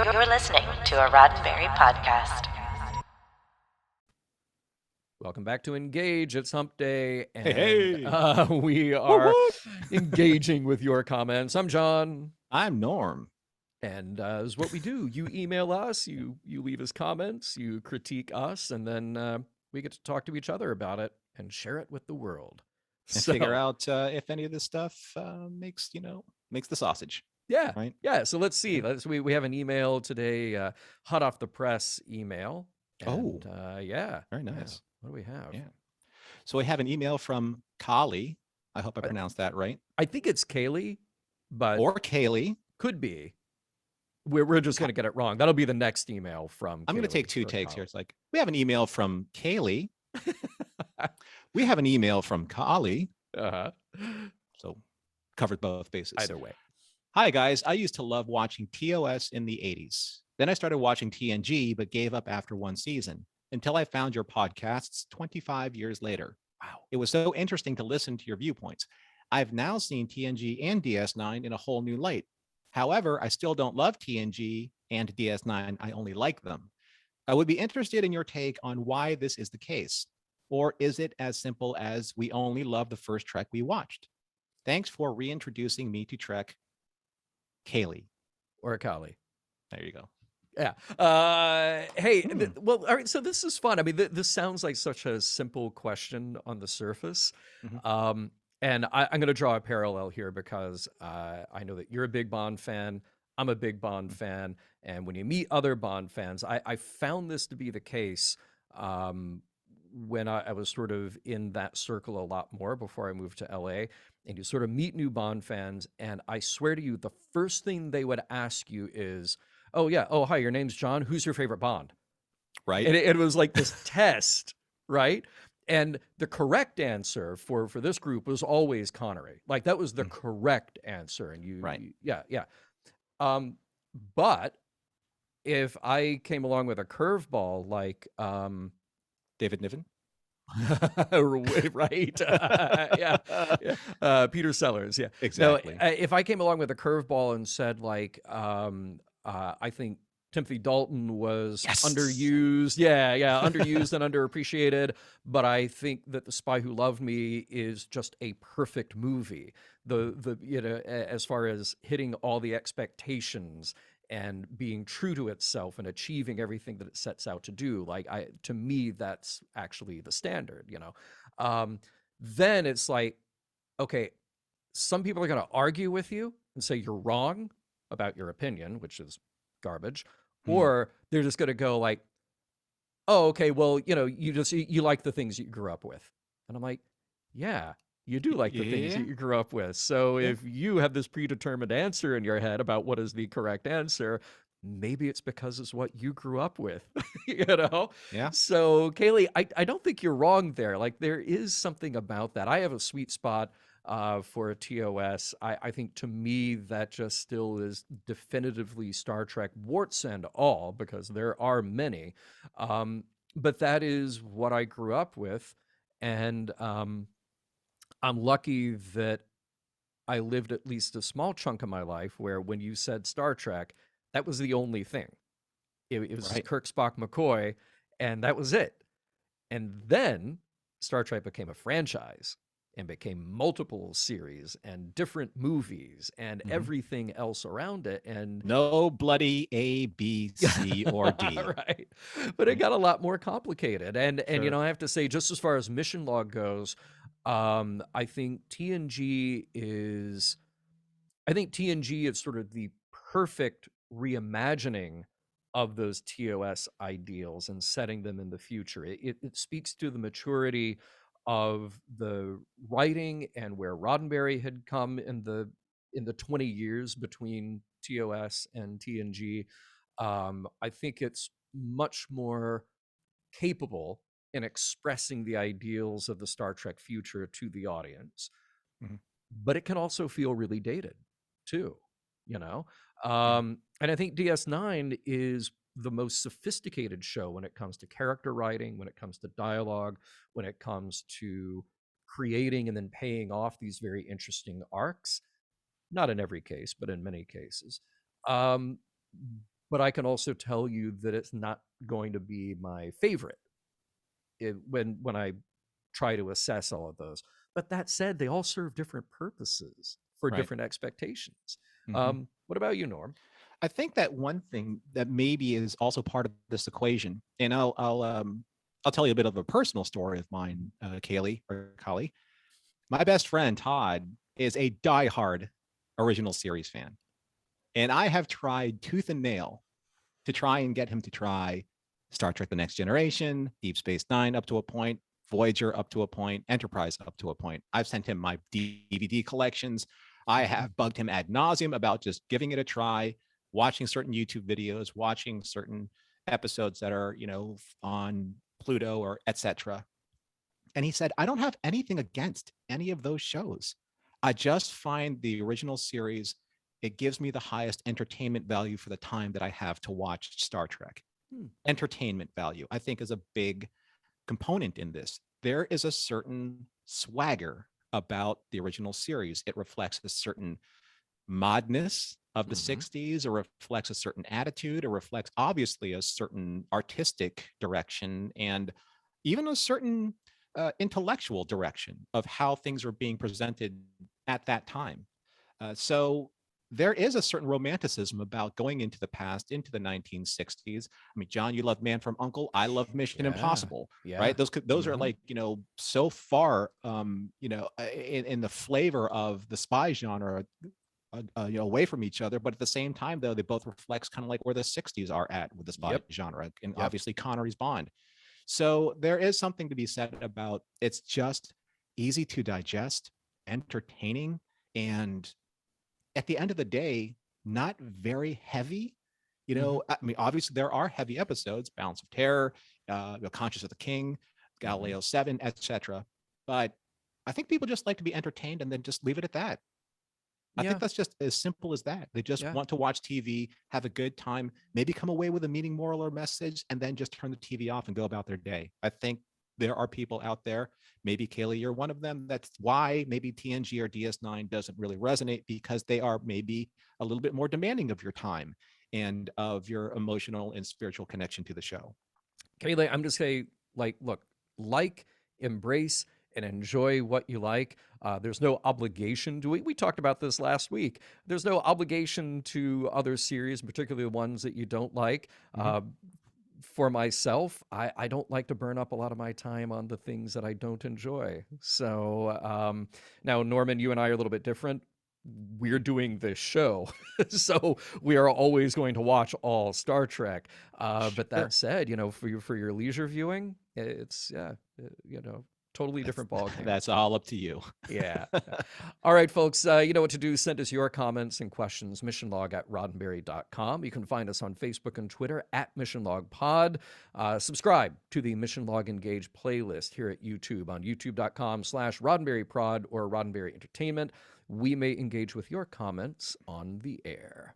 You're listening to a Roddenberry podcast. Welcome back to Engage. It's Hump Day, and Hey. we Whoop, are whoop. engaging with your comments. I'm John, I'm Norm. and is what we do. You email us, you leave us comments, you critique us, and then we get to talk to each other about it and share it with the world. And figure out if any of this stuff makes the sausage. Yeah, Right. yeah. So let's see. Yeah. We have an email today, hot off the press email. Oh. And, yeah, Very yeah. nice. What do we have? Yeah. So we have an email from Kali. I hope I pronounced that right. I think it's Kaylee, but Or Kaylee. could be. We're just going to get it wrong. That'll be the next email from I'm going to Kaylee take two or takes Kyle. here. It's like, we have an email from Kaylee. We have an email from Kali. Uh-huh. So covered both bases. Either way. Hi, guys. I used to love watching TOS in the 80s. Then I started watching TNG, but gave up after one season until I found your podcasts 25 years later. Wow. It was so interesting to listen to your viewpoints. I've now seen TNG and DS9 in a whole new light. However, I still don't love TNG and DS9. I only like them. I would be interested in your take on why this is the case. Or is it as simple as we only love the first Trek we watched? Thanks for reintroducing me to Trek, Kaylee. Or Kali. There you go. Yeah. Hey, well, all right. So this is fun. I mean, this sounds like such a simple question on the surface. Mhm. And I'm going to draw a parallel here because I know that you're a big Bond fan. I'm a big Bond fan. And when you meet other Bond fans, I found this to be the case when I was sort of in that circle a lot more before I moved to LA. And you sort of meet new Bond fans. And I swear to you, the first thing they would ask you is, oh, yeah. Oh, hi, your name's John. Who's your favorite Bond? Right. And it was like this test, right? And the correct answer for this group was always Connery. Like that was the correct answer. And Right. yeah. But if I came along with a curveball like David Niven. right, Peter Sellers, yeah, Exactly. No, if I came along with a curveball and said like, I think Timothy Dalton was underused, underused and underappreciated, but I think that The Spy Who Loved Me is just a perfect movie. As far as hitting all the expectations and being true to itself and achieving everything that it sets out to do, to me, that's actually the standard, Then it's like, okay, some people are going to argue with you and say you're wrong about your opinion, which is garbage, or they're just going to go like, oh, okay, well, you like the things you grew up with. And I'm like, yeah, you do like the things that you grew up with. So if you have this predetermined answer in your head about what is the correct answer, maybe it's because it's what you grew up with, Yeah. So Kaylee, I don't think you're wrong there. Like there is something about that. I have a sweet spot for a TOS. I think to me that just still is definitively Star Trek, warts and all, because there are many. But that is what I grew up with. And I'm lucky that I lived at least a small chunk of my life where when you said Star Trek, that was the only thing. It was Right. Kirk, Spock, McCoy, and that was it. And then Star Trek became a franchise and became multiple series and different movies and everything else around it. And no bloody A, B, C, or D. right. But it got a lot more complicated. And Sure. I have to say, just as far as mission log goes, I think TNG is sort of the perfect reimagining of those TOS ideals and setting them in the future. It speaks to the maturity of the writing and where Roddenberry had come in the 20 years between TOS and TNG. I think it's much more capable in expressing the ideals of the Star Trek future to the audience. But it can also feel really dated too, and I think DS9 is the most sophisticated show when it comes to character writing, when it comes to dialogue, when it comes to creating and then paying off these very interesting arcs. Not in every case, but in many cases. Um, but I can also tell you that it's not going to be my favorite when I try to assess all of those. But that said, they all serve different purposes for Right. different expectations. Hmm. What about you, Norm? I think that one thing that maybe is also part of this equation, and I'll tell you a bit of a personal story of mine, Kaylee or Kali. My best friend Todd is a diehard original series fan, and I have tried tooth and nail to try and get him to try Star Trek: The Next Generation, Deep Space Nine up to a point, Voyager up to a point, Enterprise up to a point. I've sent him my DVD collections. I have bugged him ad nauseum about just giving it a try, watching certain YouTube videos, watching certain episodes that are, on Pluto or etc. And he said, I don't have anything against any of those shows. I just find the original series, it gives me the highest entertainment value for the time that I have to watch Star Trek. Hmm. Entertainment value, I think, is a big component in this. There is a certain swagger about the original series. It reflects a certain modness of the 60s, or reflects a certain attitude, or reflects obviously a certain artistic direction, and even a certain intellectual direction of how things are being presented at that time. So there is a certain romanticism about going into the past, into the 1960s. I mean, John, you love Man from Uncle. I love Mission Impossible. Yeah. Right? Those are like, so far, in the flavor of the spy genre, away from each other, but at the same time, though, they both reflects kind of like where the 60s are at with the spy genre, and obviously Connery's Bond. So there is something to be said about, it's just easy to digest, entertaining, and at the end of the day, not very heavy. I mean, obviously there are heavy episodes, Balance of Terror, Conscious of the King, Galileo 7, etc. But I think people just like to be entertained and then just leave it at that. I think that's just as simple as that. They just want to watch TV, have a good time, maybe come away with a meaning, moral, or message, and then just turn the TV off and go about their day. I think there are people out there, maybe Kaylee, you're one of them. That's why maybe TNG or DS9 doesn't really resonate, because they are maybe a little bit more demanding of your time and of your emotional and spiritual connection to the show. Kaylee, I'm just saying, look, embrace, and enjoy what you like. There's no obligation to it. We talked about this last week. There's no obligation to other series, particularly the ones that you don't like. For myself, I don't like to burn up a lot of my time on the things that I don't enjoy. So now, Norman, you and I are a little bit different. We're doing this show, so we are always going to watch all Star Trek. But that said, for your leisure viewing, it's totally different ballgame. That's all up to you. Yeah. All right, folks, you know what to do. Send us your comments and questions, missionlog@roddenberry.com. You can find us on Facebook and Twitter @missionlogpod. Subscribe to the Mission Log Engage playlist here at YouTube on youtube.com/roddenberryprod or Roddenberry Entertainment. We may engage with your comments on the air.